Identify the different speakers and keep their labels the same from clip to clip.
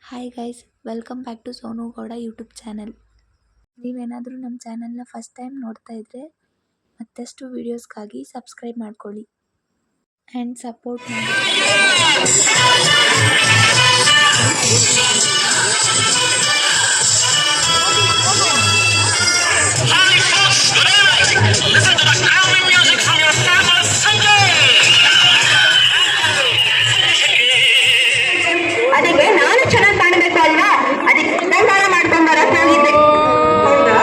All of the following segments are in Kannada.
Speaker 1: Hi guys, welcome back to Sonu Gowda YouTube channel. ನೀವೇನಾದರೂ ನಮ್ಮ ಚಾನಲ್ನ ಫಸ್ಟ್ ಟೈಮ್ ನೋಡ್ತಾ ಇದ್ದರೆ ಮತ್ತಷ್ಟು ವೀಡಿಯೋಸ್ಗಾಗಿ ಸಬ್ಸ್ಕ್ರೈಬ್ ಮಾಡ್ಕೊಳ್ಳಿ ಆ್ಯಂಡ್ ಸಪೋರ್ಟ್ ಮಾಡಿ.
Speaker 2: ಅದಕ್ಕೆ ನಾನು ಚೆನ್ನಾಗಿ ಕಾಣಬೇಕು ಅಲ್ವಾ, ಅದಕ್ಕೆ ಅಲಂಕಾರ ಮಾಡ್ಕೊಂಡ್ ಬರಕ್ ಹೋಗಿದ್ದೆ.
Speaker 3: ಹೌದಾ?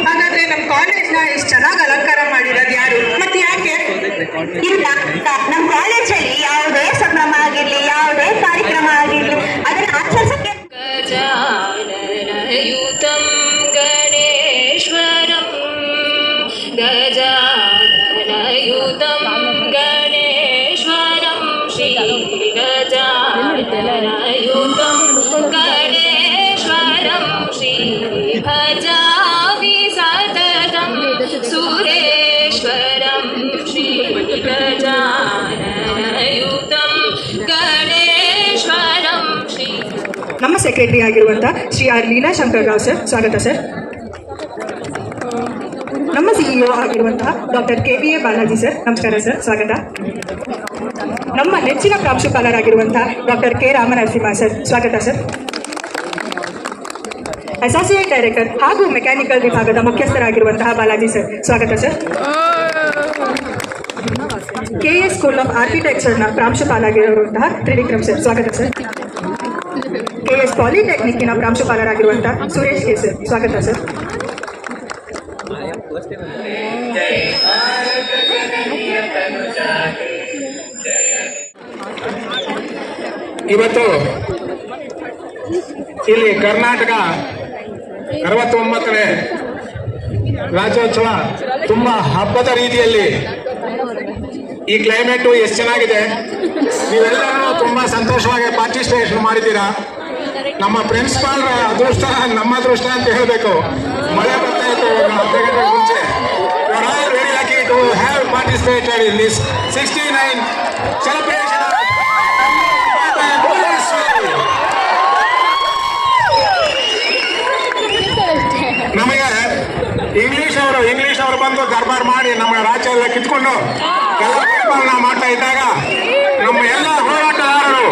Speaker 3: ಹಾಗಾದ್ರೆ ನಮ್ ಕಾಲೇಜ್ನ ಇಷ್ಟು ಚೆನ್ನಾಗಿ ಅಲಂಕಾರ ಮಾಡಿರೋದು ಯಾರು? ಮತ್ತೆ ಯಾಕೆ?
Speaker 2: ಇಲ್ಲ, ನಮ್ಮ ಕಾಲೇಜಲ್ಲಿ ಯಾವುದೇ ಸಂಭ್ರಮ ಆಗಿರ್ಲಿ, ಯಾವುದೇ ಕಾರ್ಯಕ್ರಮ ಆಗಿರ್ಲಿ, ಅದನ್ನ ಆಚರಿಸಕ್ಕೆ
Speaker 4: ಗಜಾನನಯುತಂ ಗಣೇಶ್ವರಂ ಗಜಾನನಯುತಂ ಗಣೇಶ್ವರಂ ಶ್ರೀ ಗಜಾನನಯುತಂ ಗಣೇಶ್ವರಂ ಶ್ರೀ ಭಜಾಮಿ ಸತತಂ ಸುರೇಶ್ವರಂ ಶ್ರೀ ಗಜಾನನಯುತಂ ಗಣೇಶ್ವರಂ ಶ್ರೀ.
Speaker 3: ನಮ್ಮ ಸೆಕ್ರೆಟರಿ ಆಗಿರುವಂತ ಶ್ರೀ ಆರ್ ಲೀಲಾ ಶಂಕರ್ ರಾವ್ ಸರ್, ಸ್ವಾಗತ ಸರ್. ನಮ್ಮ ಸಿಇಒ ಆಗಿರುವಂತಹ ಡಾಕ್ಟರ್ KBA ಬಾಲಾಜಿ ಸರ್, ನಮಸ್ಕಾರ ಸರ್, ಸ್ವಾಗತ. ನಮ್ಮ ನೆಚ್ಚಿನ ಪ್ರಾಂಶುಪಾಲರಾಗಿರುವಂತಹ ಡಾಕ್ಟರ್ K ರಾಮನರಸಿಂಹ ಸರ್, ಸ್ವಾಗತ ಸರ್. ಅಸೋಸಿಯೇಟ್ ಡೈರೆಕ್ಟರ್ ಹಾಗೂ ಮೆಕ್ಯಾನಿಕಲ್ ವಿಭಾಗದ ಮುಖ್ಯಸ್ಥರಾಗಿರುವಂತಹ ಬಾಲಾಜಿ ಸರ್, ಸ್ವಾಗತ ಸರ್. KS ಸ್ಕೂಲ್ ಆಫ್ ಆರ್ಕಿಟೆಕ್ಚರ್ನ ಪ್ರಾಂಶುಪಾಲರಾಗಿರುವಂತಹ ತ್ರಿವಿಕ್ರಮ್ ಸರ್, ಸ್ವಾಗತ ಸರ್. KS ಪಾಲಿಟೆಕ್ನಿಕ್ಕಿನ ಪ್ರಾಂಶುಪಾಲರಾಗಿರುವಂತಹ ಸುರೇಶ್ ಕೆ ಸರ್, ಸ್ವಾಗತ ಸರ್.
Speaker 5: ಇವತ್ತು ಇಲ್ಲಿ ಕರ್ನಾಟಕ 69ನೇ ರಾಜ್ಯೋತ್ಸವ ತುಂಬಾ ಹಬ್ಬದ ರೀತಿಯಲ್ಲಿ, ಈ ಕ್ಲೈಮೇಟು ಎಷ್ಟು ಚೆನ್ನಾಗಿದೆ. ನೀವೆಲ್ಲರೂ ತುಂಬಾ ಸಂತೋಷವಾಗಿ ಪಾರ್ಟಿಸಿಪೇಷನ್ ಮಾಡಿದ್ದೀರಾ. ನಮ್ಮ ಪ್ರಿನ್ಸಿಪಾಲ್ ಅದೃಷ್ಟ ನಮ್ಮ ಅದೃಷ್ಟ ಅಂತ ಹೇಳಬೇಕು. ಮಳೆ ಬರ್ತಾ ಇತ್ತು ಅರ್ಧ ಗಂಟೆ ಮುಂಚೆ. Very lucky to have participated in this 69 celebration. ನಮಗೆ ಇಂಗ್ಲಿಷ್ ಅವರು ಬಂದು ದರ್ಬಾರ್ ಮಾಡಿ ನಮ್ಮ ರಾಜ್ಯ ಎಲ್ಲ ಕಿತ್ಕೊಂಡು ಎಲ್ಲ ಪರಿಪಾಲನೆ ಮಾಡ್ತಾ ಇದ್ದಾಗ ನಮ್ಮ ಎಲ್ಲ ಹೋರಾಟಗಾರರು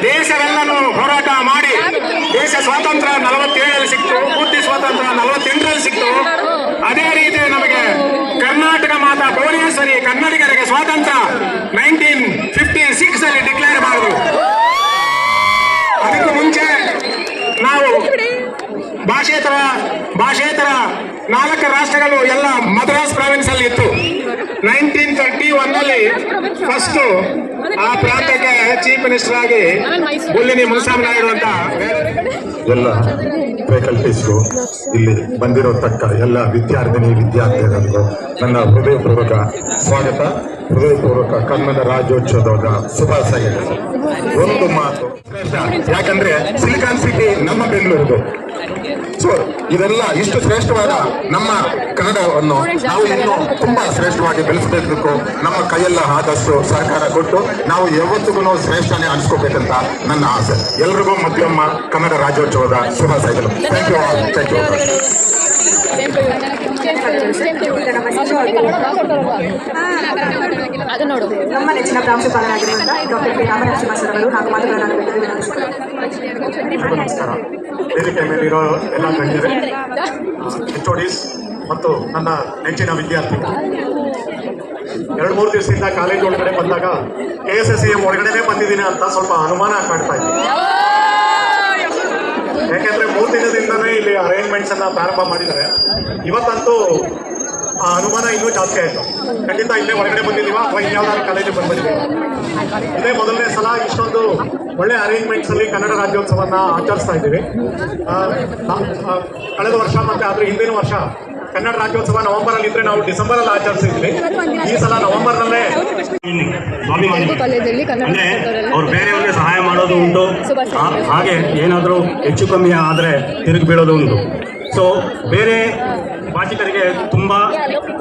Speaker 5: ದೇಶವೆಲ್ಲನೂ ಹೋರಾಟ ಮಾಡಿ ದೇಶ ಸ್ವಾತಂತ್ರ್ಯ 47ರಲ್ಲಿ ಸಿಕ್ತು, ಪೂರ್ತಿ ಸ್ವಾತಂತ್ರ್ಯ 48ರಲ್ಲಿ ಸಿಕ್ತು. ಅದೇ ರೀತಿ ನಮಗೆ ಕರ್ನಾಟಕ ಮಾತಾ ಭುವನೇಶ್ವರಿ ಕನ್ನಡಿಗರಿಗೆ ಸ್ವಾತಂತ್ರ್ಯ 1956 ಅಲ್ಲಿ ಡಿಕ್ಲೇರ್ ಮಾಡಿದ್ರು. ಅದಕ್ಕೂ ಮುಂಚೆ ನಾವು ಭಾಷೇತರ 4 ರಾಷ್ಟ್ರಗಳು ಎಲ್ಲ ಮದ್ರಾಸ್ ಪ್ರಾವಿನ್ಸ್ ಅಲ್ಲಿ ಇತ್ತು. 1931ನಲ್ಲಿ ಫಸ್ಟ್ ಆ ಪ್ರಾಂತ್ಯಕ್ಕೆ ಚೀಫ್ ಮಿನಿಸ್ಟರ್ ಆಗಿ ಬುಲ್ಲಿನಿ ಮುನ್ಸಾಮಿನಾಯ್ಡು ಅಂತ.
Speaker 6: ಎಲ್ಲ ಫ್ಯಾಕಲ್ಟೀಸ್ಗೂ ಇಲ್ಲಿ ಬಂದಿರತಕ್ಕ ಎಲ್ಲ ವಿದ್ಯಾರ್ಥಿನಿಯರಿಗೂ ನನ್ನ ಹೃದಯಪೂರ್ವಕ ಸ್ವಾಗತ, ಹೃದಯಪೂರ್ವಕ ಕನ್ನಡ ರಾಜ್ಯೋತ್ಸವದ ಶುಭಾಶಯಗಳು. ಒಂದು ಮಾತು ಶ್ರೇಷ್ಠ, ಯಾಕಂದ್ರೆ ಸಿಲಿಕಾನ್ ಸಿಟಿ ನಮ್ಮ ಬೆಂಗಳೂರು. ಸೊ ಇದೆಲ್ಲ ಇಷ್ಟು ಶ್ರೇಷ್ಠವಾದ ನಮ್ಮ ಕನ್ನಡವನ್ನು ನಾವು ಇನ್ನೂ ತುಂಬಾ ಶ್ರೇಷ್ಠವಾಗಿ ಬೆಳೆಸಬೇಕು. ನಮ್ಮ ಕೈಯೆಲ್ಲ ಆದಷ್ಟು ಸಹಕಾರ ಕೊಟ್ಟು ನಾವು ಯಾವತ್ತಿಗೂ ಶ್ರೇಷ್ಠನೇ ಅನಿಸ್ಕೋಬೇಕಂತ ನನ್ನ ಆಸೆ. ಎಲ್ರಿಗೂ ಮತ್ತೊಮ್ಮ ಕನ್ನಡ ರಾಜ್ಯೋತ್ಸವದ ಶುಭಾಶಯಗಳು. Thank you all. Thank you.
Speaker 3: ನಮ್ಮ ನೆಚ್ಚಿನ ಪ್ರಾಂಶುಪಾಲರಾಗಿರುವಂತಹ ಡಾಕ್ಟರ್ K ರಾಮನರಸಿಂಹ ಸರ್ ಅವರು ಹಾಗೂ ಮಾತುಗಳನ್ನು
Speaker 6: ನಮಸ್ಕಾರ. ವೇದಿಕೆ ಮೇಲಿರೋ ಎಲ್ಲ ಗಣ್ಯರೇ, HODs ಮತ್ತು ನನ್ನ ನೆಚ್ಚಿನ ವಿದ್ಯಾರ್ಥಿಗಳು, 2-3 ದಿವಸದಿಂದ ಕಾಲೇಜ್ ಒಳಗಡೆ ಬಂದಾಗ KSSEM ಒಳಗಡೆನೆ ಬಂದಿದ್ದೀನಿ ಅಂತ ಸ್ವಲ್ಪ ಅನುಮಾನ ಕಾಡ್ತಾ ಇದ್ದೀನಿ. ಯಾಕೆಂದ್ರೆ 3 ದಿನದಿಂದನೇ ಇಲ್ಲಿ ಅರೇಂಜ್ಮೆಂಟ್ಸ್ ಅನ್ನ ಪ್ರಾರಂಭ ಮಾಡಿದ್ದಾರೆ. ಇವತ್ತಂತೂ ಆ ಅನುಮಾನ ಇನ್ನೂ ಜಾಸ್ತಿ ಆಯಿತು. ಖಂಡಿತ ಇಲ್ಲೇ ಹೊರಗಡೆ ಬಂದಿದ್ದೀವಾ ಅಥವಾ ಇನ್ಯಾವುದಾದ್ರು ಕಾಲೇಜಿಗೆ ಬಂದಿದ್ದೀವಿ. ಇದೇ ಮೊದಲನೇ ಸಲ ಇಷ್ಟೊಂದು ಒಳ್ಳೆ ಅರೇಂಜ್ಮೆಂಟ್ಸ್ ಅಲ್ಲಿ ಕನ್ನಡ ರಾಜ್ಯೋತ್ಸವನ ಆಚರಿಸ್ತಾ ಇದ್ದೀವಿ. ಕಳೆದ ವರ್ಷ ಮತ್ತೆ ಅದ್ರ ಹಿಂದಿನ ವರ್ಷ ಕನ್ನಡ ರಾಜ್ಯೋತ್ಸವ ನವೆಂಬರ್ ಅಲ್ಲಿ ಇದ್ರೆ ನಾವು ಡಿಸೆಂಬರ್ ಅಲ್ಲಿ ಆಚರಿಸಿದ್ವಿ. ಈ ಸಲ ನವೆಂಬರ್ ನಲ್ಲೇ
Speaker 7: ಅಂದ್ರೆ ಅವ್ರು ಬೇರೆಯವ್ರಿಗೆ ಸಹಾಯ ಮಾಡೋದು ಉಂಟು, ಹಾಗೆ ಏನಾದರೂ ಹೆಚ್ಚು ಕಮ್ಮಿ ಆದರೆ ತಿರುಗಿ ಬೀಳೋದು ಉಂಟು. ಸೊ ಬೇರೆ ಭಾಷಿಕರಿಗೆ ತುಂಬ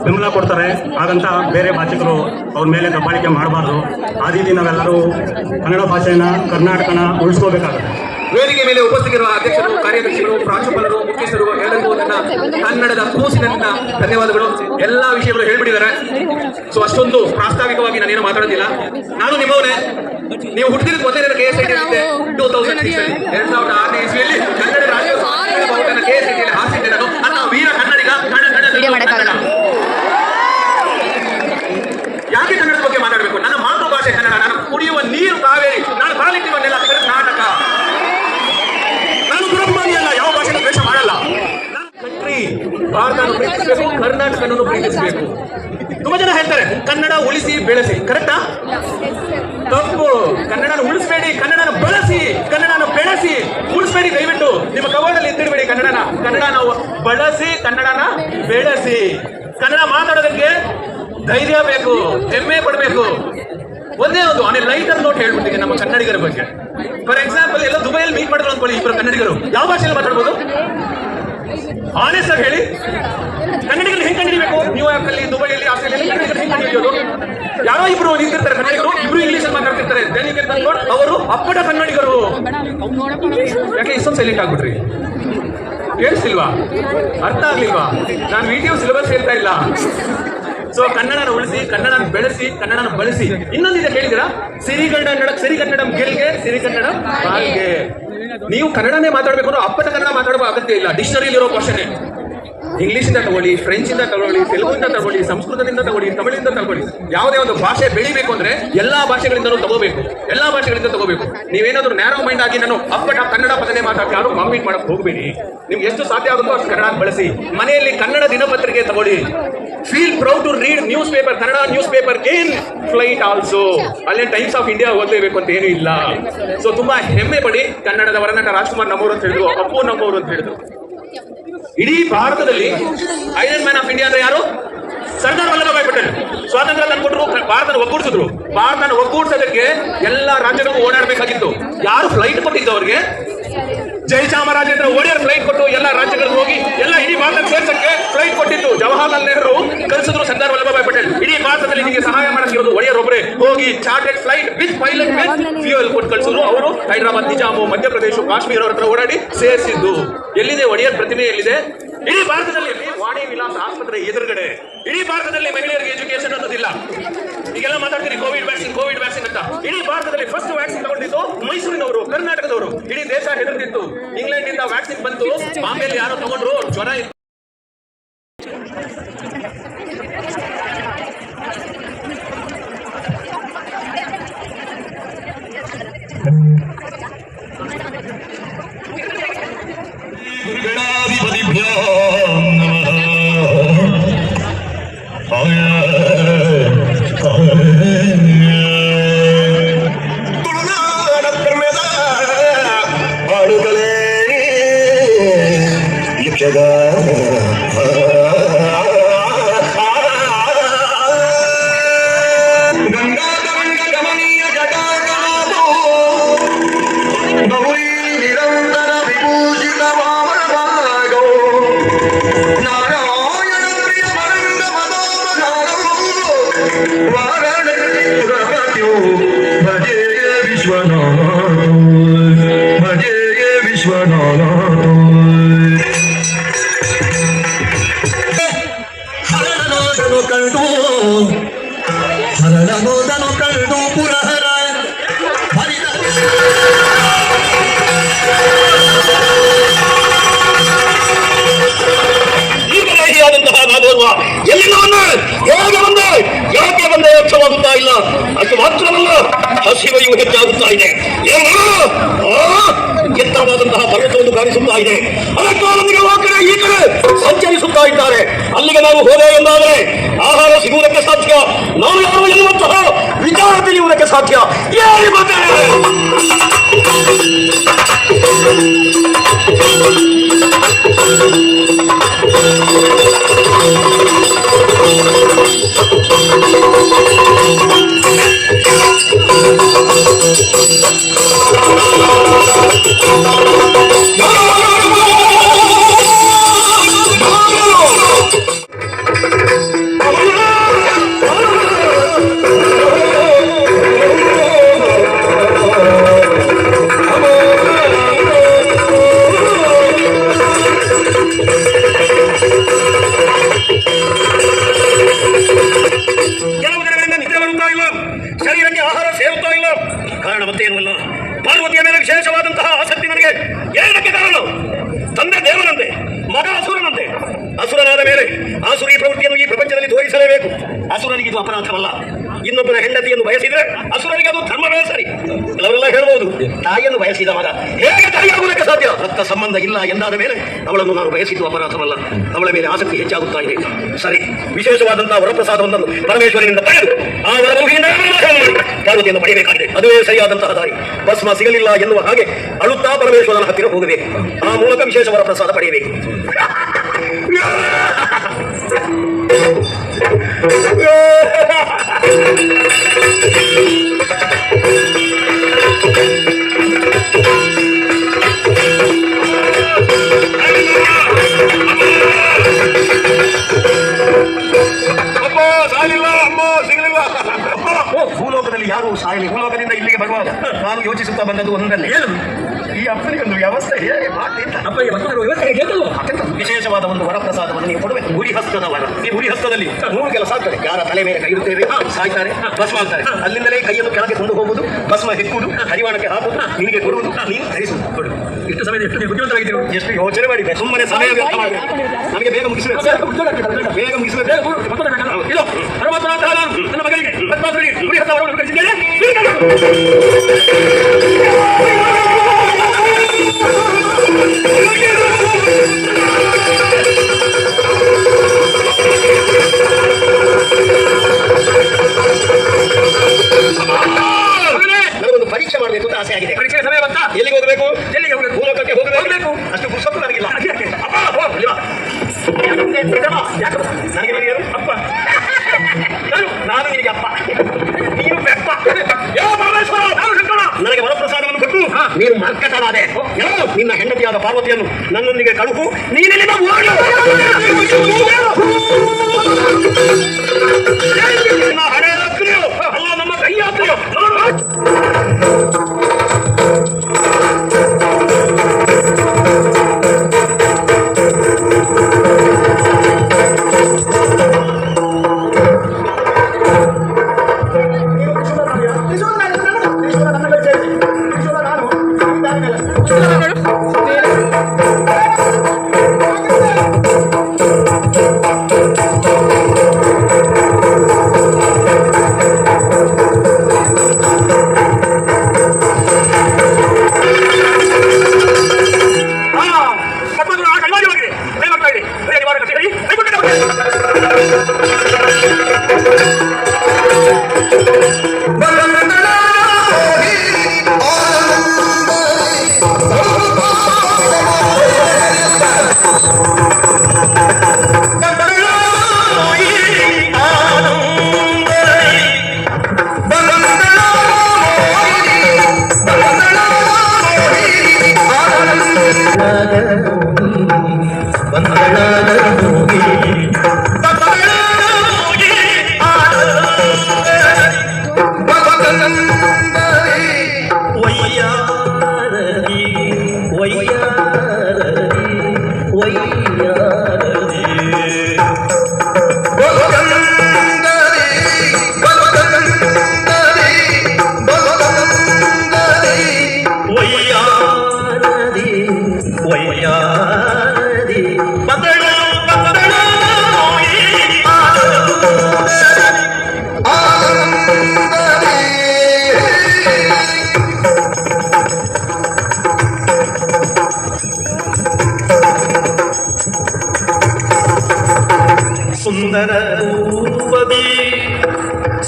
Speaker 7: ಬೆಂಬಲ ಕೊಡ್ತಾರೆ, ಹಾಗಂತ ಬೇರೆ ಭಾಷಿಕರು ಅವ್ರ ಮೇಲೆ ದಬ್ಬಾಳಿಕೆ ಮಾಡಬಾರ್ದು. ಆ ರೀತಿ ನಾವೆಲ್ಲರೂ ಕನ್ನಡ ಭಾಷೆನ ಕರ್ನಾಟಕನ ಉಳಿಸ್ಕೋಬೇಕಾಗುತ್ತೆ.
Speaker 8: ವೇದಿಕೆ ಮೇಲೆ ಉಪಸ್ಥಿತರಿರುವ ಅಧ್ಯಕ್ಷರು, ಕಾರ್ಯದರ್ಶಿಗಳು, ಪ್ರಾಂಶುಪಾಲರು, ಮುಖ್ಯಸ್ಥರು ಎಲ್ಲರಿಗೂ ನನ್ನ ಕನ್ನಡದ ಕೂಸಿನ ಧನ್ಯವಾದಗಳು. ಎಲ್ಲಾ ವಿಷಯಗಳು ಹೇಳ್ಬಿಟ್ಟಿದ್ದಾರೆ. ಸೊ ಅಷ್ಟೊಂದು ಪ್ರಾಸ್ತಾವಿಕವಾಗಿ ನಾನೇನು ಮಾತಾಡೋದಿಲ್ಲ. ನಾನು ನಿಮ್ಮವನೇ. ನೀವು ಹುಟ್ಟಿದ ಮೊದಲೇ KSIT 2006 ಇಸ್ವಿಯಲ್ಲಿ ಕನ್ನಡ ರಾಜ್ಯೋತ್ಸವ KSIT ಹಾರಿಸಿದ್ದೆ ನಾನು. ನನ್ನ ವೀರ ಕನ್ನಡಿಗ. ಯಾಕೆ ಕನ್ನಡದ ಬಗ್ಗೆ ಮಾತಾಡಬೇಕು? ನನ್ನ ಮಾತೃಭಾಷೆ ಕನ್ನಡ. ನಾನು ಕುಡಿಯುವ ನೀರು ಕಾವೇರಿ. ನಾನು ಕಾಲಿಟ್ಟಿರುವ ನೆಲ ಕರ್ನಾಟಕ. ನಾನು ದುರಭಿಮಾನಿ ಅಲ್ಲ, ಯಾವ ಭಾಷೆನ ದ್ವೇಷ ಮಾಡಲ್ಲ. ಕಂಟ್ರಿ ಭಾರತವನ್ನು ಪ್ರೀತಿಸಬೇಕು, ಕರ್ನಾಟಕವನ್ನು ಪ್ರೀತಿಸಬೇಕು. ತುಂಬಾ ಜನ ಹೇಳ್ತಾರೆ ಕನ್ನಡ ಉಳಿಸಿ ಬೆಳೆಸಿ. ಕರೆಕ್ಟಾ? ತಪ್ಪು. ಕನ್ನಡನ ಉಳಿಸಬೇಡಿ, ಕನ್ನಡನ ಬಳಸಿ, ಕನ್ನಡನ ಬೆಳೆಸಿ. ಉಳಿಸಬೇಡಿ, ದಯವಿಟ್ಟು ನಿಮ್ಮ ಕವರ್ನಲ್ಲಿ ಎತ್ತಿಡಬೇಡಿ ಕನ್ನಡನ. ಕನ್ನಡನ ಬಳಸಿ, ಕನ್ನಡನ ಬೆಳೆಸಿ. ಕನ್ನಡ ಮಾತಾಡೋದಕ್ಕೆ ಧೈರ್ಯ ಬೇಕು, ಹೆಮ್ಮೆ ಪಡಬೇಕು. ಒಂದೇ ಒಂದು ಲೈಟರ್ ನೋಟ್ ಹೇಳ್ಬಿಟ್ಟಿಗೆ ನಮ್ಮ ಕನ್ನಡಿಗರ ಬಗ್ಗೆ. ಫಾರ್ ಎಕ್ಸಾಂಪಲ್, ಎಲ್ಲ ದುಬೈಯಲ್ಲಿ ಮೀಟ್ ಮಾಡಿದ್ರು ಅನ್ಕೊಳ್ಳಿ ಇಬ್ಬರು ಕನ್ನಡಿಗರು. ಯಾವ ಭಾಷೆಯಲ್ಲಿ ಮಾತಾಡ್ಬೋದು? ಆನೆಸ್ಟ್ ಆಗಿ ಹೇಳಿ, ಕನ್ನಡಿಗರು ಹೆಂಗ್ ಕಂಡಿಡಿಬೇಕು? ನ್ಯೂಯಾರ್ಕ್ ಅಲ್ಲಿ, ದುಬೈಯಲ್ಲಿ, ಆಸ್ಟ್ರೇಲಿಯಲ್ಲಿ ಕನ್ನಡಿಗರು ಹೆಂಗ್ ಕಂಡಿಡಿಯೋದು? ಯಾರೋ ಇಬ್ರು ನಿಂತಿರ್ತಾರೆ ಕನ್ನಡಿಗರು, ಇಬ್ರು ಇಂಗ್ಲಿಷ್ ಅಲ್ಲಿ ಮಾತಾಡ್ತಿರ್ತಾರೆ. ಅವರು ಅಪ್ಪಟ ಕನ್ನಡಿಗರು. ಯಾಕೆ ಇಷ್ಟೊಂದು ಸೈಲೆಂಟ್ ಆಗ್ಬಿಟ್ರಿ? ಕೇಳಿಸ್ತಿಲ್ವಾ? ಅರ್ಥ ಆಗ್ಲಿಲ್ವಾ? ನಾನು ವಿಡಿಯೋ ಸಿಲೆಬಸ್ ಹೇಳ್ತಾ ಇಲ್ಲ. ಸೊ ಕನ್ನಡನ ಉಳಿಸಿ, ಕನ್ನಡನ ಬೆಳೆಸಿ, ಕನ್ನಡನ ಬಳಸಿ. ಇನ್ನೊಂದಿದೆ ಕೇಳಿದಿರಾ? ಸಿರಿಗನ್ನಡಂ ಗೆಲ್ಗೆ, ಸಿರಿಗನ್ನಡಂ ಬಾಳ್ಗೆ. ನೀವು ಕನ್ನಡನೇ ಮಾತಾಡಬೇಕು ಅಂದ್ರೆ ಅಪ್ಪಟ ಕನ್ನಡ ಮಾತಾಡುವ ಅಗತ್ಯ ಇಲ್ಲ. ಡಿಕ್ಷನರಿಲಿರೋ ಕ್ವಶನ್ ಇಂಗ್ಲಿಷ್ ಇಂದ ತಗೊಳ್ಳಿ, ಫ್ರೆಂಚ್ ಇಂದ ತಗೊಳ್ಳಿ, ತೆಲುಗುವಿಂದ ತಗೊಳ್ಳಿ, ಸಂಸ್ಕೃತದಿಂದ ತಗೊಳ್ಳಿ, ತಮಿಳಿಂದ ತಗೊಳ್ಳಿ. ಯಾವುದೇ ಒಂದು ಭಾಷೆ ಬೆಳಿಬೇಕು ಅಂದ್ರೆ ಎಲ್ಲಾ ಭಾಷೆಗಳಿಂದಲೂ ತಗೋಬೇಕು, ಎಲ್ಲಾ ಭಾಷೆಗಳಿಂದ ತಗೋಬೇಕು. ನೀವೇನಾದ್ರೂ ನ್ಯಾರೋ ಮೈಂಡ್ ಆಗಿ ನಾನು ಅಪ್ಪಟ ಕನ್ನಡ ಪದನೆ ಮಾತಾಡಿ ಯಾರು ಕಾಂಪೀಟ್ ಮಾಡಕ್ ಹೋಗ್ಬೇಡಿ. ನಿಮ್ಗೆ ಎಷ್ಟು ಸಾಧ್ಯ ಆಗುತ್ತೋ ಅಷ್ಟು ಕನ್ನಡ ಬಳಸಿ. ಮನೆಯಲ್ಲಿ ಕನ್ನಡ ದಿನಪತ್ರಿಕೆ ತಗೊಳ್ಳಿ. Feel proud to read newspaper, Kannada newspaper in flight also. ಅಲ್ಲೇ ಟೈಮ್ಸ್ ಆಫ್ ಇಂಡಿಯಾ ಓದಲೇಬೇಕು ಅಂತ ಏನೂ ಇಲ್ಲ. ಸೊ ತುಂಬಾ ಹೆಮ್ಮೆ ಪಡಿ. ಕನ್ನಡದ ವರನಟ ರಾಜ್ಕುಮಾರ್ ನಮ್ಮವರು ಅಂತ ಹೇಳಿದ್ರು, ಅಪ್ಪು ನಮ್ಮವರು ಅಂತ ಹೇಳಿದ್ರು. ಇಡೀ ಭಾರತದಲ್ಲಿ ಐರನ್ ಮ್ಯಾನ್ ಆಫ್ ಇಂಡಿಯಾ ಅಂದ್ರೆ ಯಾರು? ಸರ್ದಾರ್ ವಲ್ಲಭಭಾಯ್ ಪಟೇಲ್. ಸ್ವಾತಂತ್ರ್ಯ ತಂದ್ಕೊಟ್ರು, ಭಾರತನ ಒಗ್ಗೂಡಿಸಿದ್ರು. ಭಾರತನ ಒಗ್ಗೂಡಿಸೋದಕ್ಕೆ ಎಲ್ಲಾ ರಾಜ್ಯಗಳಿಗೂ ಓಡಾಡಬೇಕಾಗಿತ್ತು. ಯಾರು ಫ್ಲೈಟ್ ಕೊಟ್ಟಿದ್ದು ಅವ್ರಿಗೆ? ಜಯಚಾಮರಾಜೇಂದ್ರ ಒಡೆಯರ್ ಫ್ಲೈಟ್ ಕೊಟ್ಟು ಎಲ್ಲ ರಾಜ್ಯಗಳಿಗೆ ಹೋಗಿ ಎಲ್ಲ ಇಡೀ ಭಾರತ ಸೇರ್ಸಕ್ಕೆ ಫ್ಲೈಟ್ ಕೊಟ್ಟಿದ್ದು ಜವಾಹರ್ಲಾಲ್ ನೆಹರು ಕಳಿಸಿದ್ರು ಸರ್ದಾರ್ ವಲ್ಲಭಭಾಯ್ ಪಟೇಲ್. ಇಡೀ ಭಾರತದಲ್ಲಿ ನಿಮಗೆ ಸಹಾಯ ಮಾಡಕ್ಕಿರೋದು ಒಡೆಯರ್ ಒಬ್ಬರೇ. ಹೋಗಿ chartered flight with pilot fuel ಕೊಟ್ಟು ಕಳಿಸಿದ್ರು. ಅವರು ಹೈದರಾಬಾದ್, ನಿಜಾಮು, ಮಧ್ಯಪ್ರದೇಶ, ಕಾಶ್ಮೀರ ಹತ್ರ ಓಡಾಡಿ ಸೇರಿಸಿದ್ದು. ಎಲ್ಲಿದೆ ಒಡೆಯರ್ ಪ್ರತಿಮೆ? ಎಲ್ಲಿದೆ? ಇಡೀ ಭಾರತದಲ್ಲಿ ವಾಣಿ ವಿಲಾಸ್ ಆಸ್ಪತ್ರೆ ಎದುರುಗಡೆ. ಇಡೀ ಭಾರತದಲ್ಲಿ ಮಹಿಳೆಯರಿಗೆ ಎಜುಕೇಶನ್ ಅನ್ನೋದಿಲ್ಲ. ಈಗೆಲ್ಲ ಮಾತಾಡ್ತೀರಿ ಕೋವಿಡ್ ವ್ಯಾಕ್ಸಿನ್ ಅಂತ. ಇಡೀ ಭಾರತದಲ್ಲಿ ಫಸ್ಟ್ ವ್ಯಾಕ್ಸಿನ್ ತಗೊಂಡಿದ್ದು ಮೈಸೂರಿನವರು, ಕರ್ನಾಟಕದವರು. ಇಡೀ ದೇಶ ಹೆದರ್ತಿತ್ತು. ಇಂಗ್ಲೆಂಡ್ ಇಂದ ವ್ಯಾಕ್ಸಿನ್ ಬಂತು, ಬಾಂಬೆಯಲ್ಲಿ ಯಾರೋ ತಗೊಂಡ್ರು, ಜ್ವರ ಇತ್ತು.
Speaker 9: ಯಾಕೆ ಬಂದ ಯೋಚವಾಗುತ್ತಾ ಇಲ್ಲ. ಅಷ್ಟು ಮಾತ್ರವಲ್ಲ, ಹಸಿವೆಯು ಹೆಚ್ಚಾಗುತ್ತಾ ಇದೆ. ಎತ್ತರವಾದಂತಹ ಪರ್ವತವನ್ನು ಕಾಣಿಸುತ್ತಾ ಇದೆ. ಅದಕ್ಕಾಗಿ ಆ ಕಡೆ ಈ ಕಡೆ ಸಂಚರಿಸುತ್ತಾ ಇದ್ದಾರೆ. ಅಲ್ಲಿಗೆ ನಾವು ಹೋದೆ ಎಂದಾದರೆ ಆಹಾರ ಸಿಗುವುದಕ್ಕೆ ಸಾಧ್ಯ, ನಾವು ಯಾರು ಎನ್ನುವಂತಹ ವಿಚಾರ ತಿಳಿಯುವುದಕ್ಕೆ ಸಾಧ್ಯ. ಏರಿ ಮತ್ತೆ ಅಪರಾಧವಲ್ಲ. ಇನ್ನೊಬ್ಬನ ಹೆಂಡತಿಯನ್ನು ಬಯಸಿದ್ರೆ ಅಸುರರಿಗೆ ಅದು ಧರ್ಮವೇ ಸರಿ. ಕೆಲವರೆಲ್ಲ ಹೇಳ್ಬೋದು, ತಾಯಿಯನ್ನು ಬಯಸಿದ ಮಗ ಹೇಗೆ ತಾಯಿಯಾಗುವುದಕ್ಕೆ ಸಾಧ್ಯ? ರಕ್ತ ಸಂಬಂಧ ಇಲ್ಲ ಎಂದಾದ ಮೇಲೆ ಅವಳನ್ನು ನಾನು ಬಯಸಿದ್ದು ಅಪರಾಧವಲ್ಲ. ಅವಳ ಮೇಲೆ ಆಸಕ್ತಿ ಹೆಚ್ಚಾಗುತ್ತಾ ಇದೆ. ಸರಿ, ವಿಶೇಷವಾದಂತಹ ವರಪ್ರಸಾದವನ್ನು ಪರಮೇಶ್ವರನಿಂದ ಪಡೆದು ಆ ವರಮುಖಿಯಿಂದ ಪಾರ್ವತಿಯನ್ನು ಪಡೆಯಬೇಕಾಗಿದೆ. ಅದುವೇ ಸರಿಯಾದಂತಹ ದಾರಿ. ಭಸ್ಮ ಸಿಗಲಿಲ್ಲ ಎನ್ನುವ ಹಾಗೆ ಅಳುತ್ತಾ ಪರಮೇಶ್ವರನ ಹತ್ತಿರ ಹೋಗಬೇಕು. ಆ ಮೂಲಕ ವಿಶೇಷ ವರಪ್ರಸಾದ ಪಡೆಯಬೇಕು. ಭೂಲೋಕದಲ್ಲಿ ಯಾರು ಸಾಯಲಿ. ಭೂಲೋಕದಿಂದ ಇಲ್ಲಿಗೆ ಬರುವಾಗ ನಾನು ಯೋಚಿಸುತ್ತಾ ಬಂದದ್ದು ಒಂದನ್ನೇ, ಈ ಅಪ್ಪನಿಗೊಂದು ವ್ಯವಸ್ಥೆ ಹೇಗೆ ವಿಶೇಷವಾದ ಒಂದು ವರಪ್ರಸಾದವನ್ನು ನೀವು ಕೊಡಬೇಕು. ಉರಿಹಸ್ತದ ವರ. ಈ ಉರಿಹಸ್ತದಲ್ಲಿ 3 ಕೆಲಸ ಆಗ್ತದೆ. ಯಾರ ತಲೆ ಮೇಲೆ ಕೈ ಇರುತ್ತೇವೆ ಸಾಯ್ತಾರೆ, ಭಸ್ಮ ಆಗ್ತಾರೆ. ಅಲ್ಲಿಂದಲೇ ಕೈಯನ್ನು ಕೆಳಗೆ ಕೊಂಡು ಹೋಗುವುದು, ಭಸ್ಮ ಹೆಕ್ಕುವುದು, ಹರಿವಾಣಕ್ಕೆ ಹಾಕುವುದು, ನಿನಗೆ ಕೊಡುವುದು, ನೀನು ಧರಿಸುವುದು. ಇಷ್ಟು ಸಮಯ ಎಷ್ಟು ಬುದ್ಧಿವಂತರಾಗಿದ್ದೀರಿ, ಎಷ್ಟು ಯೋಚನೆ ಮಾಡಿದೆ. ಸುಮ್ಮನೆ ಸಮಯ ವ್ಯರ್ಥ ಮಾಡಬೇಕು. ನಮಗೆ ಬೇಗ ಮುಗಿಸಬೇಕು, ಬೇಗ ಮುಗಿಸಬೇಕು. ನನ್ನ ಮಗನಿಗೆ ಉರಿಹಸ್ತವನ್ನು ಕಳಿಸಿದ್ದೇನೆ. ನನಗೊಂದು ಪರೀಕ್ಷೆ ಮಾಡಬೇಕು ಅಂತ ಆಸೆ ಆಗಿದೆ. ಪರೀಕ್ಷೆ ಸಮಯ ಬಂತ. ಎಲ್ಲಿಗೆ ಹೋಗಬೇಕು? ಎಲ್ಲಿಗೆ ಹೋಗಬೇಕು? ಭೂಲೋಕಕ್ಕೆ ಹೋಗಬೇಕು. ಅಷ್ಟು ಪುಸ್ತಕ ನನಗಿಲ್ಲ. ನನಗೆ ಅಪ್ಪ, ನಾನು ನಿನಗೆ ಅಪ್ಪ, ನೀನು ಬೆಪ್ಪ. ನನಗೆ ವರಪ್ರಸಾದವನ್ನು ಕೊಟ್ಟು ನೀನು ಮರ್ಕಟನಾದೆ. ನಿನ್ನ ಹೆಂಡತಿಯಾದ ಪಾರ್ವತಿಯನ್ನು ನನ್ನೊಂದಿಗೆ ಕಳುಹು. ನೀನೆಲ್ಲಿಂದ ಹಣೆ ಹಾಕ್ರಿಯೋ ಅಲ್ಲ ನಮ್ಮ ಕೈ ಹಾಕ್ರಿಯೋ. ಸುಂದರ ರೂಪದಿ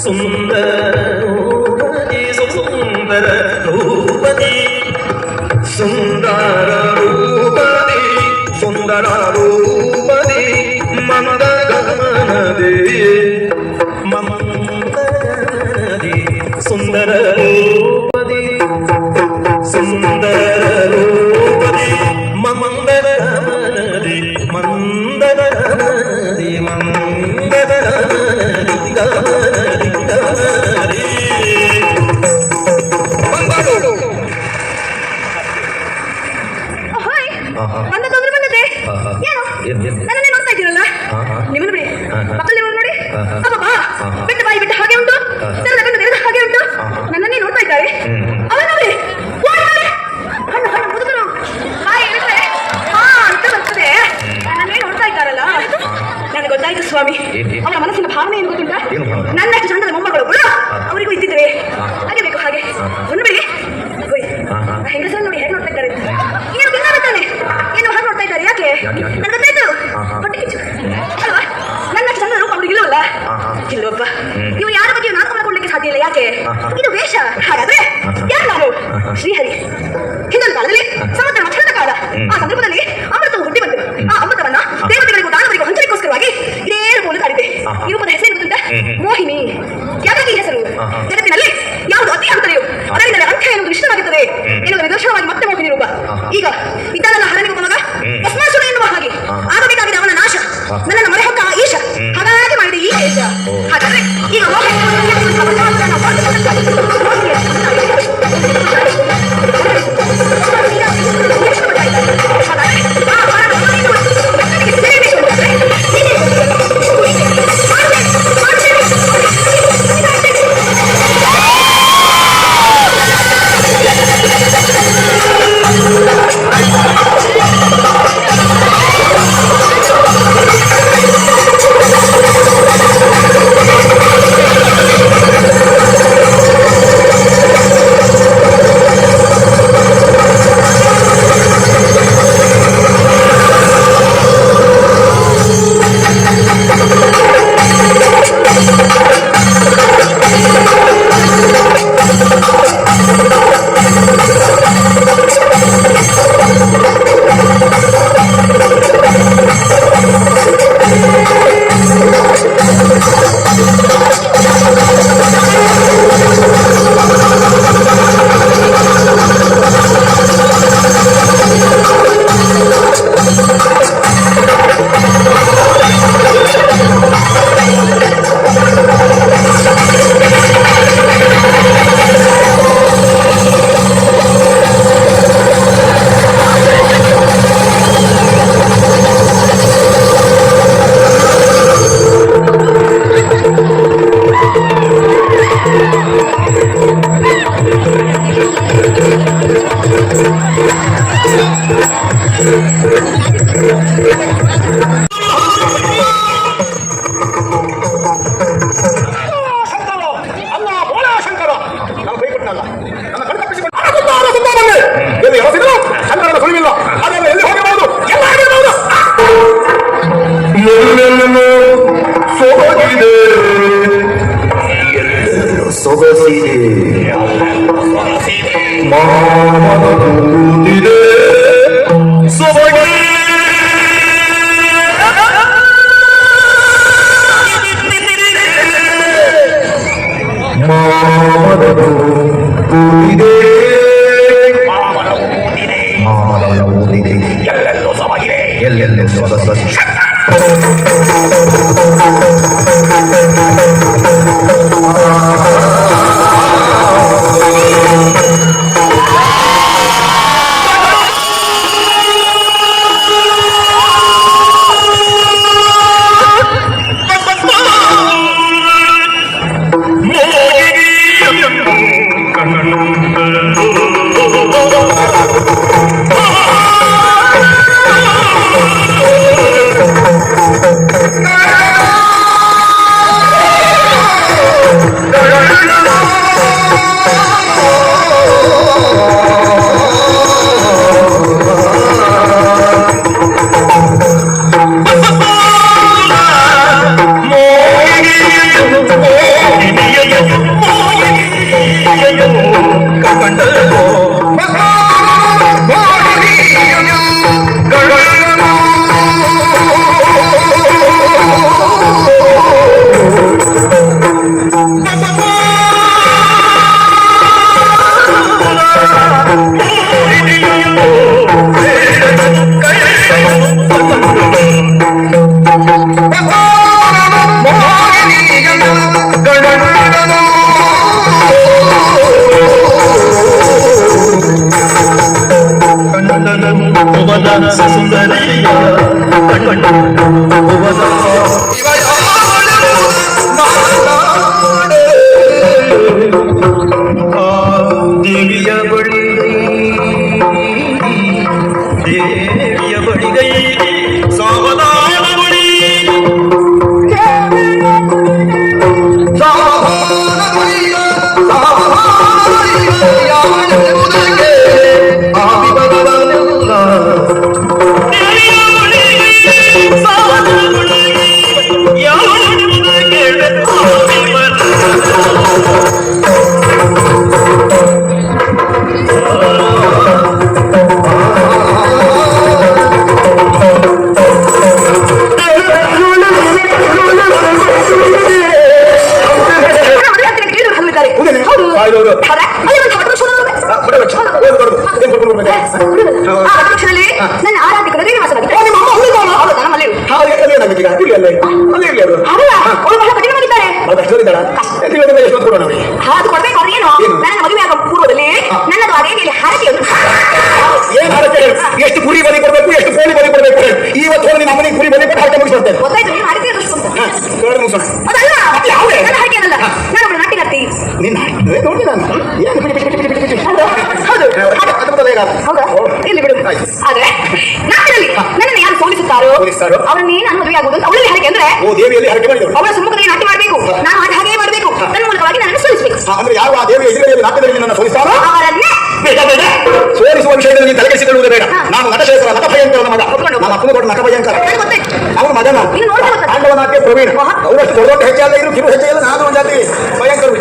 Speaker 9: ಸುಂದರ ರೂಪದಿ ಸುಂದರ ರೂಪದಿ ಸುಂದರ ರೂಪದಿ ಸುಂದರ ರೂಪದಿ ಮಂದಗಮನದಿ ಮಂದಗಮನದಿ ಸುಂದರ ರೂಪದಿ ಸುಂದರ ರೂಪದಿ ಮಂದಗಮನದಿ ಮಂದಗಮನದಿ ಮಂದಗಮನದಿ ಗಮನದಿ ಗಮನದಿ
Speaker 3: ನನ್ನನ್ನೇ ನೋಡ್ತಾ ಇದ್ದೀರಲ್ಲ, ನಿಮ್ಮನ್ನು ಬಿಡಿ, ಮಕ್ಕಳು ನೋಡಿ, ಬಿಟ್ಟು ಬಾಯಿ ಬಿಟ್ಟು ಹಾಗೆ ಉಂಟು, ಹಾಗೆ ಉಂಟು, ನನ್ನನ್ನೇ ನೋಡ್ತಾ ಇದ್ದಾರೆ. ಅವನು ನೋಡಿ ಹಣ್ಣು ಹಣ್ಣು ಮುದುಕರು ಬಾಯಿ ಇಳಿದ್ರೆ ಅಂತ ಬರ್ತದೆ. ನನ್ನನ್ನೇ ನೋಡ್ತಾ ಇದ್ದಾರಲ್ಲ, ನನಗೆ ಗೊತ್ತಾಯ್ತು ಸ್ವಾಮಿ, ಅವರ ಮನಸ್ಸಿನ ಭಾವನೆ ಏನು ಗೊತ್ತುಂಟಾ? ನನ್ನಷ್ಟು ಚಂದದ ಮೊಮ್ಮಗಳು ಅವರಿಗೂ ಇದ್ದಿದ್ರೆ ಹಾಗೆ ಬೇಕು ಹಾಗೆ. ಒಂದು ಬಿಡಿ ಹೆಂಗಸರ ನೋಡಿ ಹೇಗೆ ನೋಡ್ತಾ ಇದ್ದಾರೆ. ಏನು ಭಿನ್ನಾಗುತ್ತಾನೆ, ಏನು ಹಾಗೆ ನೋಡ್ತಾ ಇದ್ದಾರೆ. ಯಾಕೆ ನನಗೆ ಗೊತ್ತಾಯ್ತು, ಹೊಟ್ಟೆ ಕಿಚ್ಚು ಅಲ್ವಾ? ನನ್ನಷ್ಟು ಚಂದ ರೂಪ ಅವ್ರಿಗೆ ಇಲ್ಲವಲ್ಲ? ಇಲ್ಲವಪ್ಪ. ಇವು ಯಾರ ಬಗ್ಗೆ ನಾಟಕ ಮಾಡ್ಕೊಳ್ಳಿಕ್ಕೆ ಸಾಧ್ಯ ಇಲ್ಲ. ಯಾಕೆ? ಇದು ವೇಷ. ಹಾಗಾದ್ರೆ ಯಾರು ನಾನು? ಶ್ರೀಹರಿ. ಹಿಂದಿನ ಕಾಲದಲ್ಲಿ ಸಮುದ್ರ ಮಥನದ ಕಾಲ. ಆ ಸಂದರ್ಭದಲ್ಲಿ ಅಮೃತವು ಹುಟ್ಟಿ ಬಂತು. ಆ ಅಮೃತವನ್ನ ದೇವತೆಗಳಿಗೂ ದಾನವರಿಗೂ ಹಂಚಲಿಕ್ಕೋಸ್ಕರವಾಗಿ ಇದೇ ರೂಪವನ್ನು ತಾಳಿದೆ. ಈ ರೂಪದ ಹೆಸರು ಗೊತ್ತುಂಟ? ಮೋಹಿನಿ. ಯಾಕಾಗಿ ಈ ಹೆಸರು? ಜಗತ್ತಿನಲ್ಲಿ ಯಾವುದು ಅತಿ ಅಂತರೆಯೋ ಅದರಿಂದಲೇ ಅಂತ್ಯ ಎನ್ನುವುದು ಇಷ್ಟವಾಗುತ್ತದೆ ಎನ್ನುವ ನಿದರ್ಶನವಾಗಿ ಮತ್ತೆ ಮೋಹಿನಿ ರೂಪ. ಈಗ ಇದ್ದಾನಲ್ಲ ಹರನಿಗೆ ಮಗ ಭಸ್ಮಾಸುರ ಎನ್ನುವ ಹಾಗೆ ಆಗಬೇಕಾಗಿದೆ ಅವನ ನಾಶ. ನನ್ನನ್ನು ಮರೆ ಹೊಕ್ಕ ಈಶ ಹಾಗಾಗಿ ಮಾಡಿದೆ ಈ ದೇಶ. ಹಾಗಾದ್ರೆ ಈಗ ನನ್ನ ಆರಾಧ್ಯ ಕುಲ ಶ್ರೀನಿವಾಸರಾಗಿದ್ದಾರೆ. ಹೌದು, ನನ್ನ ಮಲೆಯು. ಅಲ್ಲ, ಅವಳು ಬಹಳ ಕಠಿಣವಾಗಿದ್ದಾರೆ. ಅದು ಕೊಡ್ಬೇಕು ಅವ್ರು ಏನು ನನ್ನ ಮದುವೆ ಆಗ ಪೂರ್ವದಲ್ಲಿ ನನ್ನದು ಅದೇನಿಲ್ಲ ಹರಕೆಯನ್ನು
Speaker 9: ಏನ್ ಹಾರಕ್ಕೆ ಎಷ್ಟು ಕುರಿ ಬಲಿ ಕೊಡ್ಬೇಕು, ಎಷ್ಟು ಕೋಳಿ ಬಲಿ ಕೊಡ್ಬೇಕು. ಇವತ್ತು ಹೋಗಿ ನಮ್ಮ ಮನೆಗೆ ಕುರಿ ಬಲಿ ಕೊಟ್ಟು ಹಾಕಿ ಮುಗಿಸ್ಬರ್ತೇನೆ.
Speaker 3: ಗೊತ್ತಾಯ್ತು, ನೀನು ಹರಕೆ ಅದಲ್ಲ
Speaker 9: ಯಾವೇ
Speaker 3: ನನ್ನ ಹರಕೆ ಅನ್ನಲ್ಲ, ನಾನು ನಾಟಿಗತ್ತಿ.
Speaker 9: ನಿನ್ನ ನೋಡಿ ನಾನು ಏನು
Speaker 3: ಹೌದಾ, ಇಲ್ಲಿ ಬಿಡು. ಆದ್ರೆ ನಾಟಿನಲ್ಲಿ ನನ್ನನ್ನು ಯಾರು ಸೋಲಿಸುತ್ತಾರೋ ಅವರನ್ನೇ ನಾನು ಮದುವೆ ಆಗುವುದು ಅಂತ ಅವಳಲ್ಲಿ ಹರಕೆ ಅಂದ್ರೆ
Speaker 9: ಓ ದೇವಿಯಲ್ಲಿ ಹರಕೆ ಮಾಡಿದ್ರು.
Speaker 3: ಅವಳ ಸಮ್ಮುಖದಲ್ಲಿ ನಾಟ್ಯ ಮಾಡಬೇಕು, ನಾನು ಹಾಗೆ ಮಾಡಬೇಕು, ನನ್ನ ಮೂಲಕವಾಗಿ ನನ್ನನ್ನು ಸೋಲಿಸಬೇಕು.
Speaker 9: ಅಂದ್ರೆ ಯಾವ ಆ ದೇವಿಯ ಎದುರಲ್ಲಿ ನಾಟ್ಯದಲ್ಲಿ ನನ್ನ ಸೋಲಿಸ್ತಾರೋ
Speaker 3: ಅವರನ್ನೇ
Speaker 9: ಸೋಲಿಸುವ ವಿಷಯದಲ್ಲಿ ನೀನು ತಲೆಗೆಸಿಕೊಳ್ಳುವುದು ಬೇಡ. ನಾನು ನಟಶೇಖರ ನಟಭಯಂಕರನ ಮಗ, ನನ್ನ ಅಪ್ಪನ ದೊಡ್ಡ ನಟಭಯಂಕರ, ಅವನ ಮಗನ ಪಾಂಡವ ನಾಟ್ಯ ಪ್ರವೀಣ. ಅವರಷ್ಟು ದೊಡ್ಡ ಹೆಚ್ಚಲ್ಲ, ಇರು ಕಿರು ಹೆಚ್ಚಲ್ಲ, ನಾನು ಒಂದು ಜಾತಿ ಭಯಂಕರ.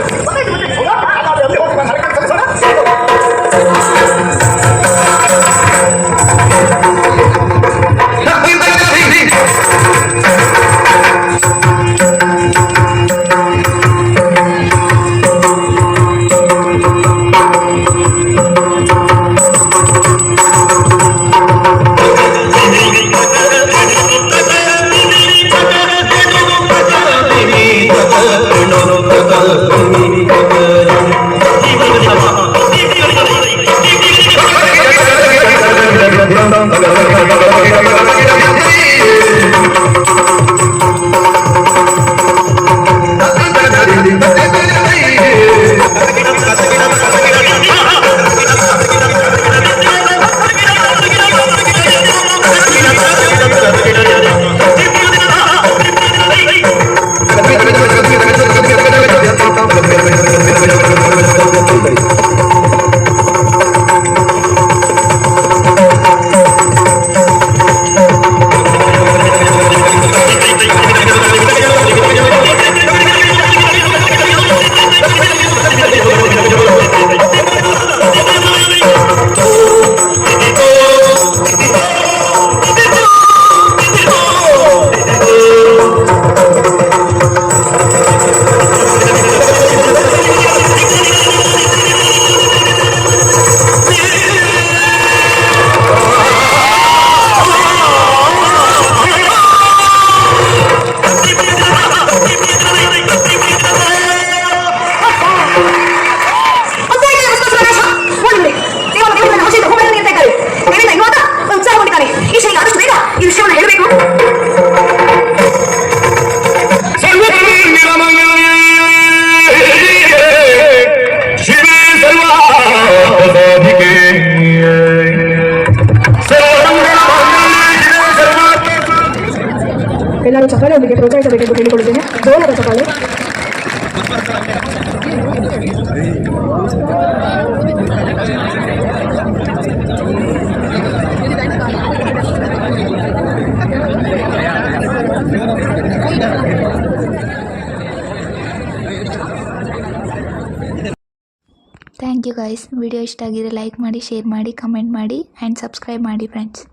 Speaker 3: ಎಲ್ಲರೂ ಚಪ್ಪಾಳೆಯೊಂದಿಗೆ ಪ್ರೋತ್ಸಾಹಿಸಬೇಕೆಂದು ಹೇಳಿಕೊಳ್ಳುತ್ತೇನೆ. ಜೋರಾದ ಚಪ್ಪಾಳೆ.
Speaker 1: Thank you guys. ವಿಡಿಯೋ ಇಷ್ಟ ಆಗಿದ್ರೆ ಲೈಕ್ ಮಾಡಿ, ಶೇರ್ ಮಾಡಿ, ಕಮೆಂಟ್ ಮಾಡಿ ಆ್ಯಂಡ್ ಸಬ್ಸ್ಕ್ರೈಬ್ ಮಾಡಿ ಫ್ರೆಂಡ್ಸ್.